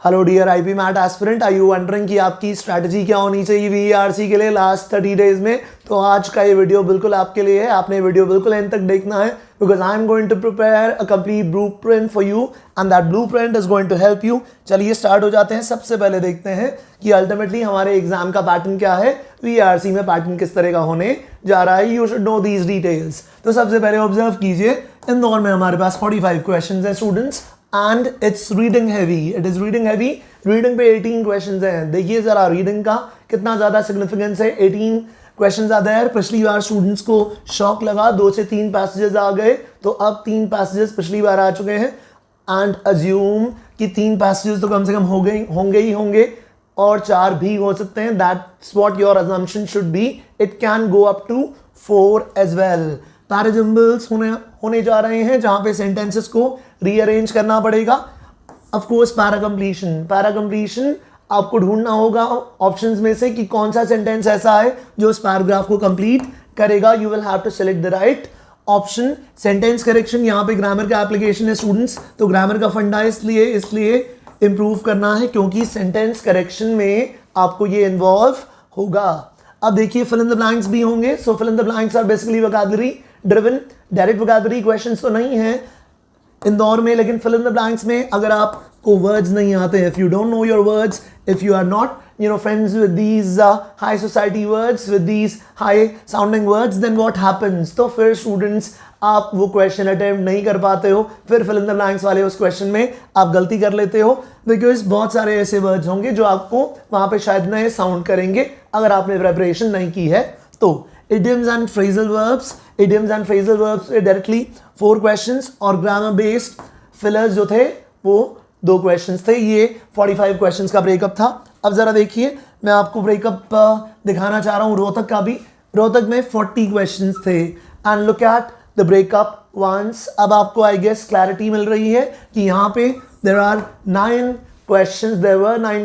Hello dear IPMAT aspirant, are you wondering कि आपकी strategy क्या होनी चाहिए वीआरसी के लिए लास्ट 30 डेज में। तो आज का ये वीडियो बिल्कुल आपके लिए है। आपने वीडियो बिल्कुल एंड तक देखना है because I am going to prepare a complete blueprint for you and that blueprint is going to help you. चलिए स्टार्ट हो जाते हैं। सबसे पहले देखते हैं कि अल्टीमेटली हमारे एग्जाम का पैटर्न क्या है, वीआरसी में पैटर्न किस तरह का होने जा रहा है। You should know these details. तो सबसे पहले ऑब्जर्व कीजिए, इंदौर में हमारे पास 45 क्वेश्चन हैं students and it's reading heavy. It is reading heavy. Reading पे 18 क्वेश्चंस हैं। देखिए जरा रीडिंग का कितना ज्यादा सिग्निफिकेंस है। 18 क्वेश्चंस आ गए। पिछली बार स्टूडेंट्स को शॉक लगा, 2 से 3 पैसेजेस आ गए, तो अब 3 पैसेजेस पिछली बार आ चुके हैं एंड अज्यूम कि 3 पैसेजेस तो कम से कम होंगे ही होंगे और 4 भी हो सकते हैं। That's what your assumption should be. It can go up to 4 as well. Parajumbles होने जा रहे हैं जहां पे सेंटेंसेस को रीअरेंज करना पड़ेगा। ऑफ कोर्स पैराकम्प्लीशन आपको ढूंढना होगा ऑप्शंस में से कि कौन सा सेंटेंस ऐसा है जो उस पैराग्राफ को कंप्लीट करेगा। You will have to select the right option. Sentence correction, यहाँ पे ग्रामर का एप्लीकेशन है स्टूडेंट्स, तो ग्रामर का फंडा इसलिए इंप्रूव करना है क्योंकि सेंटेंस करेक्शन में आपको ये इन्वॉल्व होगा। अब देखिए फिल इन द ब्लैंक्स भी होंगे। So fill in the blanks are basically vocabulary driven. Direct vocabulary questions तो नहीं है इंदौर में, लेकिन फिल इन द ब्लैंक्स में अगर आपको वर्ड्स नहीं आते हैं, if you don't know your words, if you are not friends with these high society words, with these high sounding words, then what happens, तो फिर स्टूडेंट्स आप वो क्वेश्चन अटेम्प्ट नहीं कर पाते हो। फिर फिल इन द ब्लैंक्स वाले उस क्वेश्चन में आप गलती कर लेते हो बिकॉज बहुत सारे ऐसे वर्ड्स होंगे जो आपको वहां पे शायद नए साउंड करेंगे अगर आपने प्रेपरेशन नहीं की है तो। idioms and phrasal verbs directly 4 questions और ग्रामर बेस्ड फिलर्स जो थे वो 2 क्वेश्चंस थे। ये 45 क्वेश्चंस का ब्रेकअप था। अब जरा देखिए, मैं आपको ब्रेकअप दिखाना चाह रहा हूँ रोहतक का भी। रोहतक में 40 क्वेश्चंस थे and look at the breakup once. अब आपको आई गेस क्लैरिटी मिल रही है कि यहाँ पे there were 9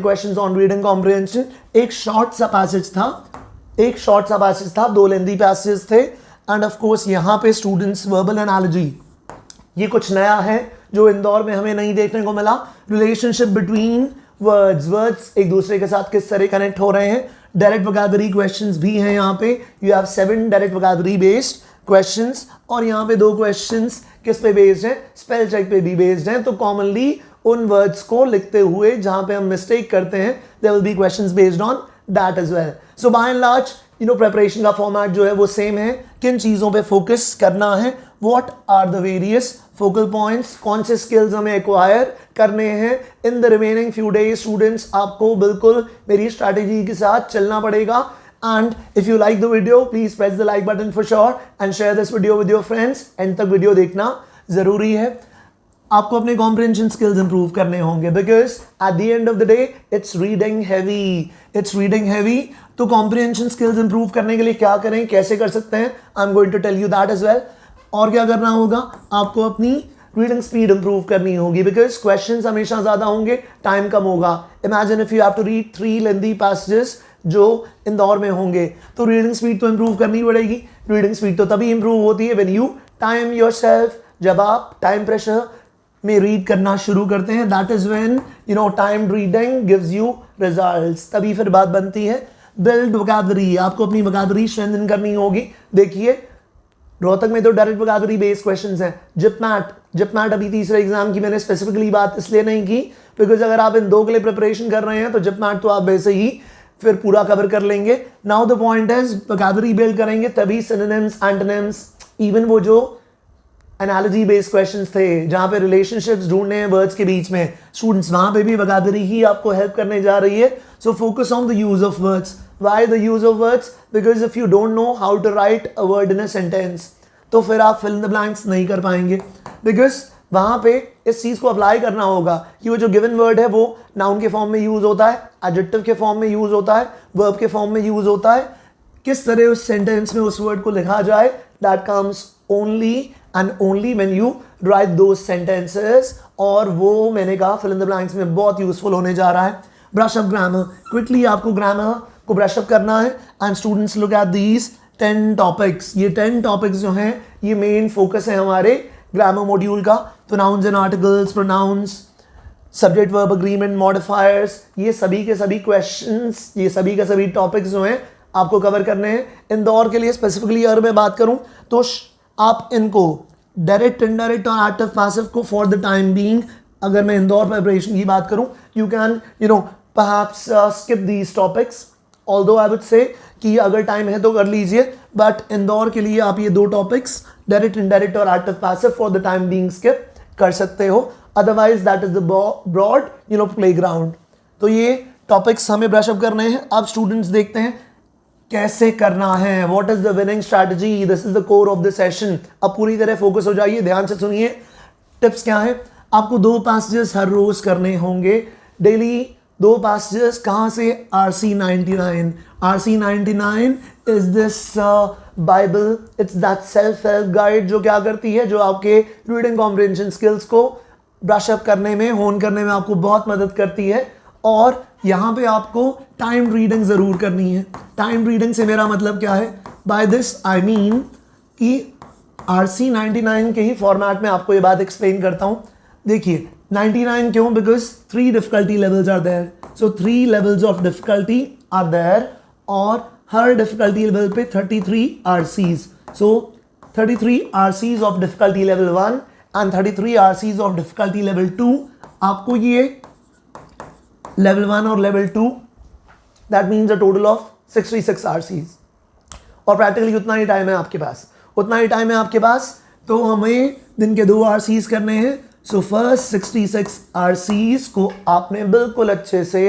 questions on reading comprehension. एक शॉर्ट सा पैसेज था, 2 लेंथी पैसेज थे एंड ऑफ कोर्स यहाँ पे स्टूडेंट्स वर्बल एनालॉजी, ये कुछ नया है जो इंदौर में हमें नहीं देखने को मिला। रिलेशनशिप बिटवीन वर्ड्स एक दूसरे के साथ किस तरह कनेक्ट हो रहे हैं। डायरेक्ट वोकैबुलरी क्वेश्चंस भी हैं यहाँ पे। You have 7 direct vocabulary based questions और यहाँ पे 2 क्वेश्चंस किस पे बेस्ड हैं, स्पेल चेक पे भी बेस्ड हैं। तो कॉमनली उन वर्ड्स को लिखते हुए जहां पे हम मिस्टेक करते हैं, there will be questions based on that as well. So by and large preparation का फॉर्मेट जो है वो सेम है। किन चीजों पे फोकस करना है, what are the various focal points, कौन से स्किल्स हमें एक्वायर करने हैं in the remaining few days. Students आपको बिल्कुल मेरी स्ट्रैटेजी के साथ चलना पड़ेगा। And if you like the video please press the like button for sure and share this video with your friends. End तक वीडियो देखना जरूरी है। आपको अपने कॉम्प्रिहेंशन स्किल्स इंप्रूव करने होंगे because at the end of the day it's reading heavy. तो comprehension skills improve करने के लिए क्या करें, कैसे कर सकते हैं, I am going to tell you that as well. और क्या करना होगा, आपको अपनी रीडिंग स्पीड इंप्रूव करनी होगी बिकॉज क्वेश्चंस हमेशा ज्यादा होंगे, टाइम कम होगा। Imagine if you have to read 3 lengthy passages जो इंदौर में होंगे, तो रीडिंग स्पीड तो इंप्रूव करनी पड़ेगी। रीडिंग स्पीड तो तभी इंप्रूव होती है व्हेन यू टाइम योरसेल्फ। जब आप टाइम प्रेशर में रीड करना शुरू करते हैं, that is when timed reading gives you results. तभी फिर बात बनती है बिल्ड वोकैबुलरी। आपको अपनी वोकैबुलरी स्ट्रेंथन करनी होगी। देखिए रोहतक में तो डायरेक्ट वोकैबुलरी बेस्ड क्वेश्चंस हैं। जिपमैट अभी तीसरे एग्जाम की मैंने स्पेसिफिकली बात इसलिए नहीं की बिकॉज अगर आप इन 2 के लिए प्रिपरेशन कर रहे हैं तो जिपमैट तो आप वैसे ही फिर पूरा कवर कर लेंगे। Now the point is vocabulary build करेंगे तभी सिनोनिम्स, एंटोनिम्स, इवन वो जो एनालॉजी बेस्ड क्वेश्चंस थे जहां पे रिलेशनशिप्स ढूंढने हैं वर्ड्स के बीच में, स्टूडेंट्स वहां पे भी वोकैबुलरी ही आपको हेल्प करने जा रही है। So focus on the use of words. Why the use of words? Because if you don't know how to write a word in a sentence तो फिर आप फिल इन द ब्लैंक्स नहीं कर पाएंगे बिकॉज वहां पे इस चीज को अप्लाई करना होगा कि वो जो गिवन वर्ड है वो नाउन के फॉर्म में यूज होता है, एडजेक्टिव के फॉर्म में यूज होता है, वर्ब के फॉर्म में यूज होता है। किस तरह उस सेंटेंस में उस वर्ड को लिखा जाए, that comes only and only when you right those sentences. और वो मैंने कहा फिल इन द ब्लैंक्स में बहुत यूजफुल होने जा रहा है। ब्रश अप ग्रामर, क्विकली आपको ग्रामर को ब्रश अप करना है and students look at these 10 topics. ये 10 टॉपिक्स जो हैं ये मेन फोकस है हमारे ग्रामर मॉड्यूल का। तो nouns and articles, pronouns, subject verb agreement, modifiers, ये सभी के सभी क्वेश्चंस, ये सभी के सभी टॉपिक्स जो हैं आपको कवर करने हैं। इंदौर के लिए स्पेसिफिकली अगर मैं बात करूं तो आप इनको डायरेक्ट, इनडायरेक्ट और एक्टिव पैसिव को फॉर द टाइम बीइंग, अगर मैं इंदौर प्रिपरेशन की बात करूं, you can perhaps skip these topics, although I would say कि अगर टाइम है तो कर लीजिए, बट इंदौर के लिए आप ये दो टॉपिक्स डायरेक्ट, इनडायरेक्ट और active passive for the time being skip कर सकते हो। Otherwise that is the broad playground. तो ये टॉपिक्स हमें ब्रश अप करने हैं। अब स्टूडेंट्स देखते हैं कैसे करना है, what is the winning strategy, this is the core of the session. अब पूरी तरह फोकस हो जाइए, ध्यान से सुनिए। टिप्स क्या है, आपको 2 पैसेजेस हर रोज करने होंगे डेली। 2 पैसेजेस कहाँ से, RC99। RC99 is this Bible, it's that self help guide जो क्या करती है, जो आपके रीडिंग कॉम्प्रिहेंशन स्किल्स को ब्रश अप करने में, होन करने में आपको बहुत मदद करती है। और यहाँ पे आपको टाइम रीडिंग ज़रूर करनी है। टाइम रीडिंग से मेरा मतलब क्या है, बाय दिस आई मीन कि RC99 के ही फॉर्मेट में आपको ये बात एक्सप्लेन करता हूँ। देखिए 99 क्यों, because 3 difficulty levels are there, so 3 levels of difficulty are there, और हर डिफिकल्टी लेवल पे 33 RCs, so 33 RCs of difficulty level 1 and 33 RCs of difficulty level 2। आपको ये लेवल 1 और level 2, that means a total of 66 RCs, और practically उतना ही time है आपके पास, उतना ही टाइम है आपके पास। तो हमें दिन के 2 RCs करने हैं। सो फर्स्ट 66 RCs को आपने बिल्कुल अच्छे से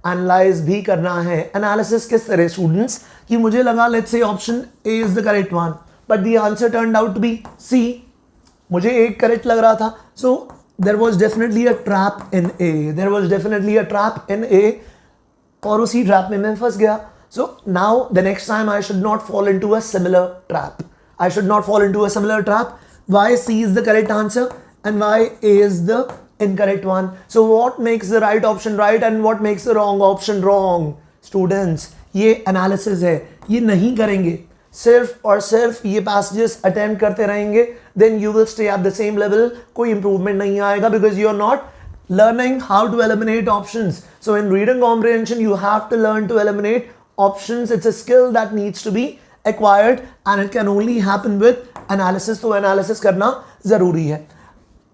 एनालाइज भी करना है। एनालिसिस किस तरह स्टूडेंट्स, कि मुझे लगा let's say option A is the correct one, but the answer turned out to be C. मुझे एक करेक्ट लग रहा था, so there was definitely a trap in A, there was definitely a trap in A, और उसी trap में मैं फंस गया। So now the next time I should not fall into a similar trap, I should not fall into a similar trap. Why C is the correct answer and why A is the incorrect one? So what makes the right option right and what makes the wrong option wrong? Students, ये analysis है, ये नहीं करेंगे, सिर्फ और सिर्फ ये passages attempt करते रहेंगे, then you will stay at the same level, कोई improvement नहीं आएगा, because you are not learning how to eliminate options. So in reading comprehension you have to learn to eliminate options. It's a skill that needs to be acquired and it can only happen with analysis. तो analysis करना ज़रूरी है।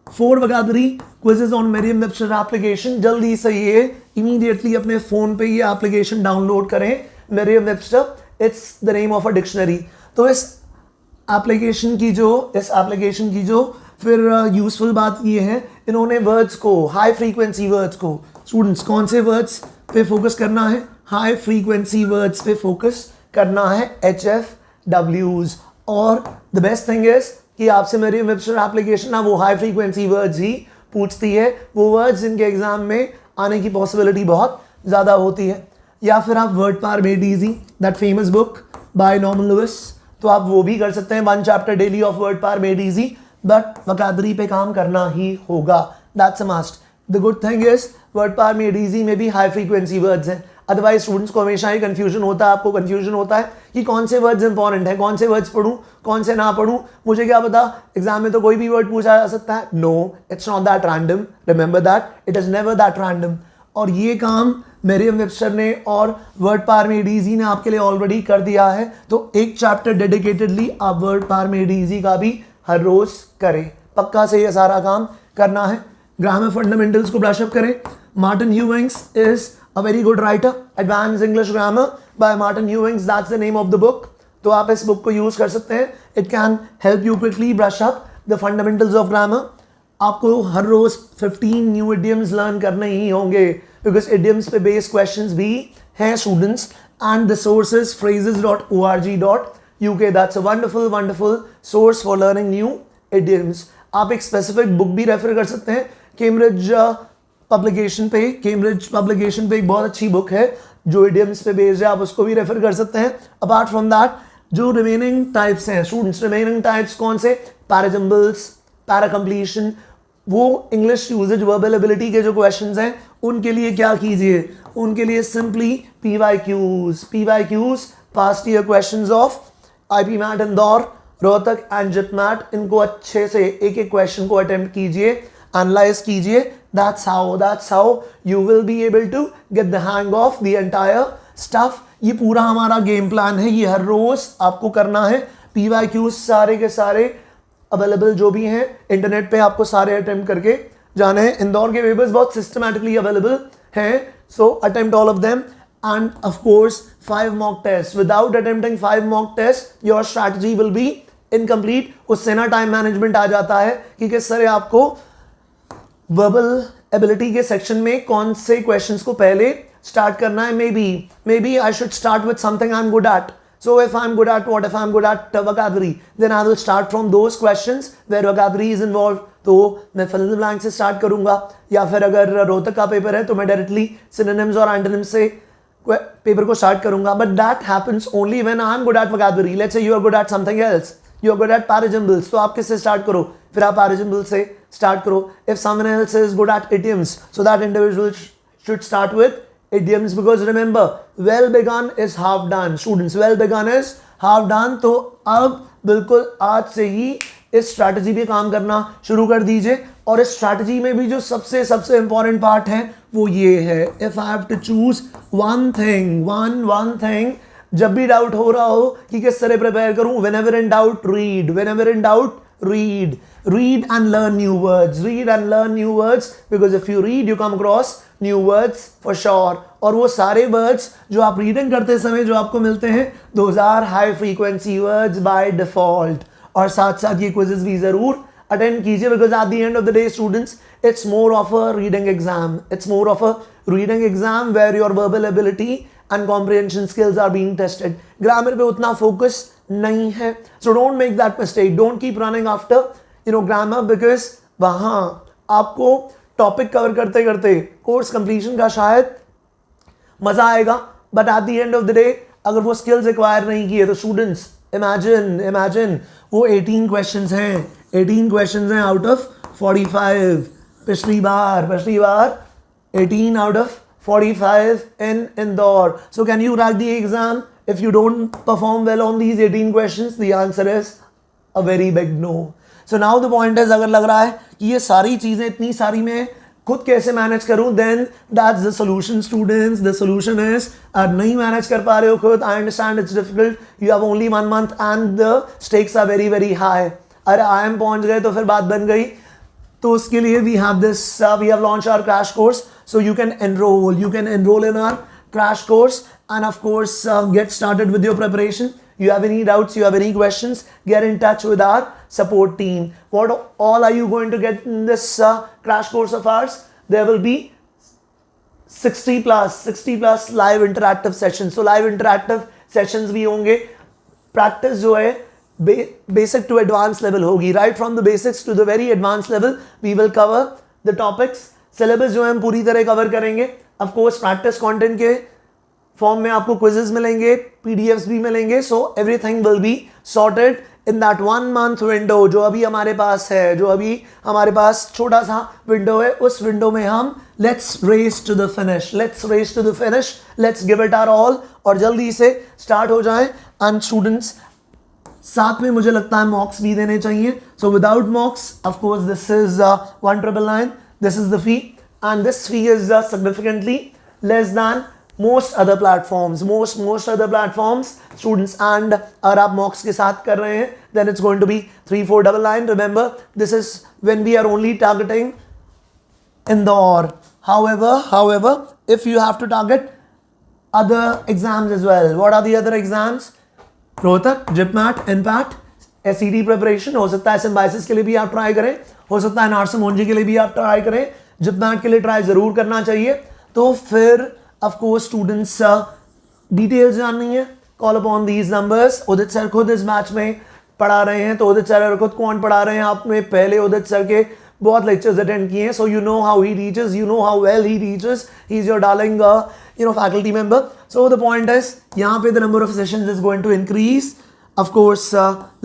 4 vocabulary quizzes on Merriam-Webster application, जल्दी से ये immediately अपने phone पे ये application डाउनलोड करें। Merriam-Webster, it's the name of a dictionary। तो इस application की जो फिर यूजफुल बात ये है, इन्होंने वर्ड्स को, हाई फ्रीक्वेंसी वर्ड्स को, स्टूडेंट्स कौन से वर्ड्स पे फोकस करना है, हाई फ्रीक्वेंसी वर्ड्स पे फोकस करना है, HFWs। और द बेस्ट थिंग इज कि आपसे Merriam-Webster एप्लीकेशन ना वो हाई फ्रीक्वेंसी वर्ड्स ही पूछती है, वो वर्ड्स जिनके एग्जाम में आने की पॉसिबिलिटी बहुत ज़्यादा होती है। या फिर आप word power made easy, that famous book by Norman Lewis, तो आप वो भी कर सकते हैं, 1 chapter daily of word power made easy, but vocabulary पे काम करना ही होगा, that's a must. The good thing is word power made easy में भी हाई फ्रीक्वेंसी वर्ड्स हैं, अदरवाइज स्टूडेंट्स को हमेशा ही कंफ्यूजन होता है, आपको कंफ्यूजन होता है कि कौन से वर्ड्स इंपॉर्टेंट है, कौन से वर्ड्स पढ़ूं, कौन से ना पढ़ूं, मुझे क्या पता, एग्जाम में तो कोई भी वर्ड पूछा जा सकता है। No, it's not that random, remember that, it is never that random. और ये काम Merriam-Webster ने और वर्ड पार मेड इजी ने आपके लिए ऑलरेडी कर दिया है। तो एक चैप्टर डेडिकेटेडली आप वर्ड पार मेड इजी का भी हर रोज करें, पक्का से ये सारा काम करना है। ग्रामर फंडामेंटल्स को ब्रश अप करें। Martin Hewings is a very good writer, Advanced English Grammar by Martin Ewings, that's the name of the book। तो आप इस बुक को यूज कर सकते हैं, it can help you quickly brush up the fundamentals of grammar। आपको हर रोज 15 new idioms learn करने ही होंगे, because idioms पे बेस्ड क्वेश्चंस भी हैं students, and the source is phrases.org.uk, that's a wonderful source for learning new idioms। आप एक specific book भी refer कर सकते हैं, केम्ब्रिज पब्लिकेशन पे एक बहुत अच्छी बुक है जो इडियम्स पे बेस्ड है, आप उसको भी रेफर कर सकते हैं। अपार्ट फ्रॉम दैट जो रिमेनिंग टाइप्स हैं स्टूडेंट्स, रिमेनिंग टाइप्स कौन से, पैराजम्बल्स, पैराकम्प्लीशन, वो इंग्लिश यूजेज वर्बल एबिलिटी के जो क्वेश्चंस हैं उनके लिए क्या कीजिए, उनके लिए simply PYQs past year questions of IP MAT Indore, Rohtak and JIPMAT, इनको अच्छे से एक एक क्वेश्चन को अटेम्प्ट कीजिए, एनालाइज कीजिए, That's how you will be able to get the hang of the entire stuff. ये पूरा हमारा गेम प्लान है, ये हर रोज आपको करना है. PYQs सारे के सारे अवेलेबल जो भी हैं इंटरनेट पे, आपको सारे अटेम्प्ट करके जाने हैं. इंदौर के पेपर्स बहुत सिस्टमैटिकली अवेलेबल हैं, so attempt all of them. And of course 5 mock test. Without attempting 5 mock test your strategy will be incomplete. उससे ना टाइम मैनेजमेंट आ जाता है कि किस तरह आपको वर्बल एबिलिटी के सेक्शन में कौन से क्वेश्चंस को पहले स्टार्ट करना है. Maybe I should start with something I am good at. So if I'm good at what? If I'm good at vocabulary, then I will start from those questions where vocabulary is involved. तो मैं fill in the blank से start करूँगा. या फिर अगर रोहतक का paper है तो मैं डायरेक्टली synonyms और antonyms से पेपर को स्टार्ट करूँगा. But that happens only when I'm good at vocabulary. Let's say you are good at something else. You are good at paragimbles. तो आप किससे स्टार्ट करो? फिर आप paragimbles से स्टार्ट करो. If someone else is good at idioms, so that individual should start with idioms, because remember, well begun is half done. Students, well begun is half done. तो अब बिल्कुल आज से ही इस स्ट्रैटेजी पे काम करना शुरू कर दीजिए. और इस स्ट्रैटेजी में भी जो सबसे इंपॉर्टेंट पार्ट है वो ये है, if I have to choose one thing, जब भी डाउट हो रहा हो कि किस तरह प्रिपेयर करूं, whenever in doubt read and learn new words, because if you read you come across new words for sure. और वो सारे words जो आप रीडिंग करते समय जो आपको मिलते हैं, those are high frequency words by default. और साथ ये quizzes भी जरूर अटेंड कीजिए, because at the end of the day students, it's more of a reading exam where your verbal ability and comprehension skills are being tested. Grammar पे उतना focus नहीं है, so don't make that mistake. Don't keep running after grammar, because वहाँ आपको topic cover करते करते course completion का शायद मजा आएगा, but at the end of the day अगर वो स्किल्स एक्वायर नहीं किए तो स्टूडेंट्स इमेजिन वो 18 क्वेश्चंस हैं आउट ऑफ 45. पिछली बार 18 out of 45 in Indore. So can you write the exam? If you don't perform well on these 18 questions, the answer is a very big no. So now the point is, अगर लग रहा है कि ये सारी चीज़ें इतनी सारी मैं खुद कैसे मैनेज करूं, then that's the solution students. The solution is नहीं मैनेज कर पा रहे हो खुद, I understand it's difficult. You have only 1 month and the stakes are very very high. अरे IIM पहुंच गए तो फिर बात बन गई. तो उसके लिए we have launched our crash course, so you can enroll in our crash course and of course get started with your preparation. You have any doubts, you have any questions, get in touch with our support team. What all are you going to get in this crash course of ours? There will be 60 plus live interactive sessions. So live interactive sessions भी होंगे. Practice जो है basic to advanced level होगी. Right from the basics to the very advanced level, we will cover the topics. Syllabus जो है हम पूरी तरह cover करेंगे. Of course practice content के फॉर्म में आपको क्विजेस मिलेंगे, पीडीएफ्स भी मिलेंगे. So everything will be sorted in that 1 month window जो अभी हमारे पास है, जो अभी हमारे पास छोटा सा विंडो है. उस विंडो में हम let's race to the finish, let's give it our all और जल्दी से स्टार्ट हो जाए. एंड स्टूडेंट्स साथ में मुझे लगता है मॉक्स भी देने चाहिए. So without मॉक्स of course this is 1999, this is the fee and this fee is significantly less than most other platforms students. And अगर आप मॉक्स के साथ कर रहे हैं then it's going to be 3499. remember this is when we are only targeting Indore. however if you have to target other exams as well, what are the other exams? Rohtak, जिपमैट, एनपैट, SET preparation. हो सकता है Symbiosis के लिए भी आप try करें, हो सकता है नार्सम मोन्जी के लिए भी आप ट्राई करें, जिपमैट के लिए ट्राई जरूर करना चाहिए. तो फिर of course students डिटेल्स जाननी है, call upon these numbers. Udit sir खुद इस बैच में पढ़ा रहे हैं, तो उदित सर खुद कौन पढ़ा रहे हैं, आपने पहले उदित सर के बहुत लेक्चर्स अटेंड किए हैं. So you know how he teaches, you know how well he teaches. He is your darling faculty member. So the point is यहाँ पे the number of sessions is going to increase. of course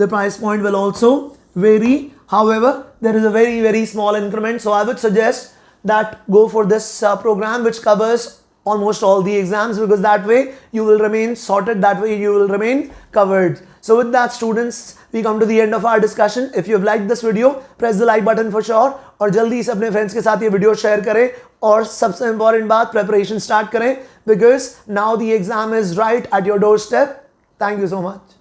the price point will also vary. however there is a very very small increment, so I would suggest that go for this program which covers almost all the exams, because that way you will remain sorted, that way you will remain covered. So with that students, we come to the end of our discussion. If you have liked this video, press the like button for sure. और जल्दी से अपने friends के साथ ये video share करें और सबसे इंपॉर्टेंट बात, प्रिपरेशन स्टार्ट करें because now the exam is right at your doorstep. Thank you so much.